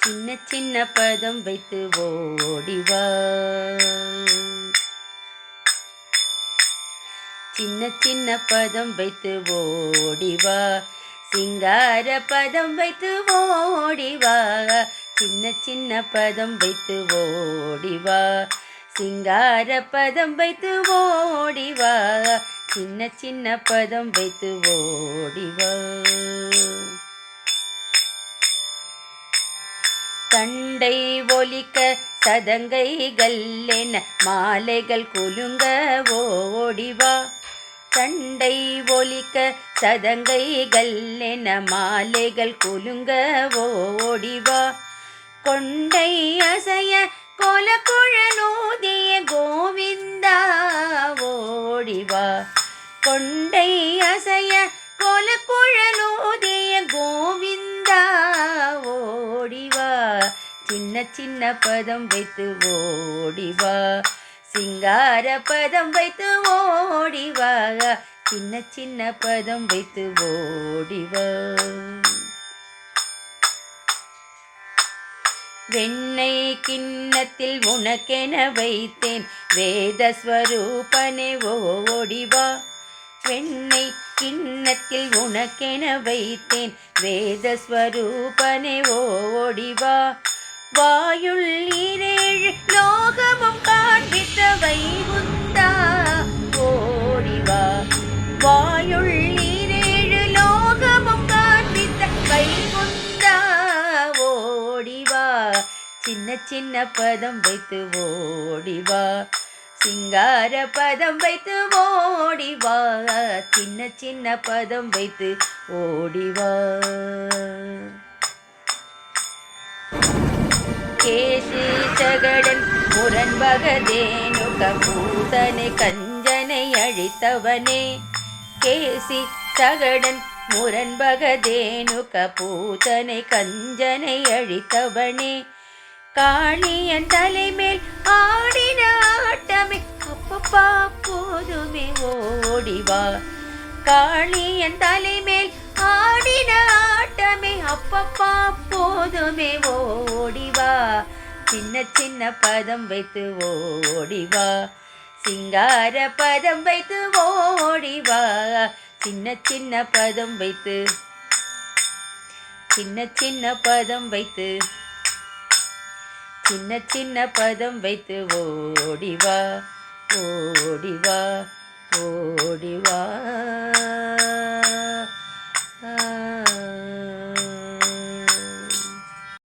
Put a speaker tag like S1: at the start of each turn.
S1: சின்ன சின்ன பதம் வைத்து ஓடிவா. சின்ன சின்ன பதம் வைத்து ஓடிவா. சிங்கார பதம் வைத்து ஓடிவா. சின்ன சின்ன பதம் வைத்து ஓடிவா. சிங்கார பதம் வைத்து ஓடிவா. சின்ன சின்ன பதம் வைத்து ஓடிவா. தண்டை ஒலிக்க சதங்கைகள் என மாலைகள் குலுங்க ஓடிவா. தண்டை ஒலிக்க சதங்கைகள் என மாலைகள் குலுங்க ஓடிவா. கொண்டை அசைய கோலக்குழலூதிய கோவிந்தா ஓடிவா. கொண்டை அசைய கோலக்குழலூதிய கோவிந்தா ஓடிவா. சின்ன சின்ன பதம் வைத்து ஓடிவா. சிங்கார பதம் வைத்து ஓடிவா. சின்ன சின்ன பதம் வைத்து ஓடிவா. வெண்ணெய் கிண்ணத்தில் உனக்கென வைத்தேன் வேதஸ்வரூபனே ஓடிவா. வெண்ணெய் கிண்ணத்தில் உனக்கென வைத்தேன் வேதஸ்வரூபனே ஓடிவா. வாயுள் ஈரேழு லோகமும் காண்பித்த வைகுந்தா ஓடிவா. வாயுள் ஈரேழு லோகமும் காண்பித்த வைகுந்தா ஓடிவா. சின்ன சின்ன பதம் வைத்து ஓடிவா. சிங்கார பதம் வைத்து ஓடிவா. சின்ன சின்ன பதம் வைத்து ஓடிவா. கேசி சகடன் முரண்பகதேனுக பூதனை கஞ்சனை அழித்தவனே. கேசி சகடன் முரண்பகதேனுக பூதனை கஞ்சனை அழித்தவனே. காளியன் தலைமேல் ஆடின ஆட்டமே அப்பப்பா போதுமே ஓடிவா. காளியன் தலைமேல் ஆடின ஆட்டமே அப்பப்பா போதுமே ஓடிவா. சின்ன சின்ன பதம் வைத்து ஓடிவா. சிங்கார பதம் வைத்து ஓடிவா. சின்ன சின்ன பதம் வைத்து சின்ன சின்ன பதம் வைத்து சின்ன சின்ன பதம் வைத்து ஓடிவா. ஓடிவா ஓடிவா.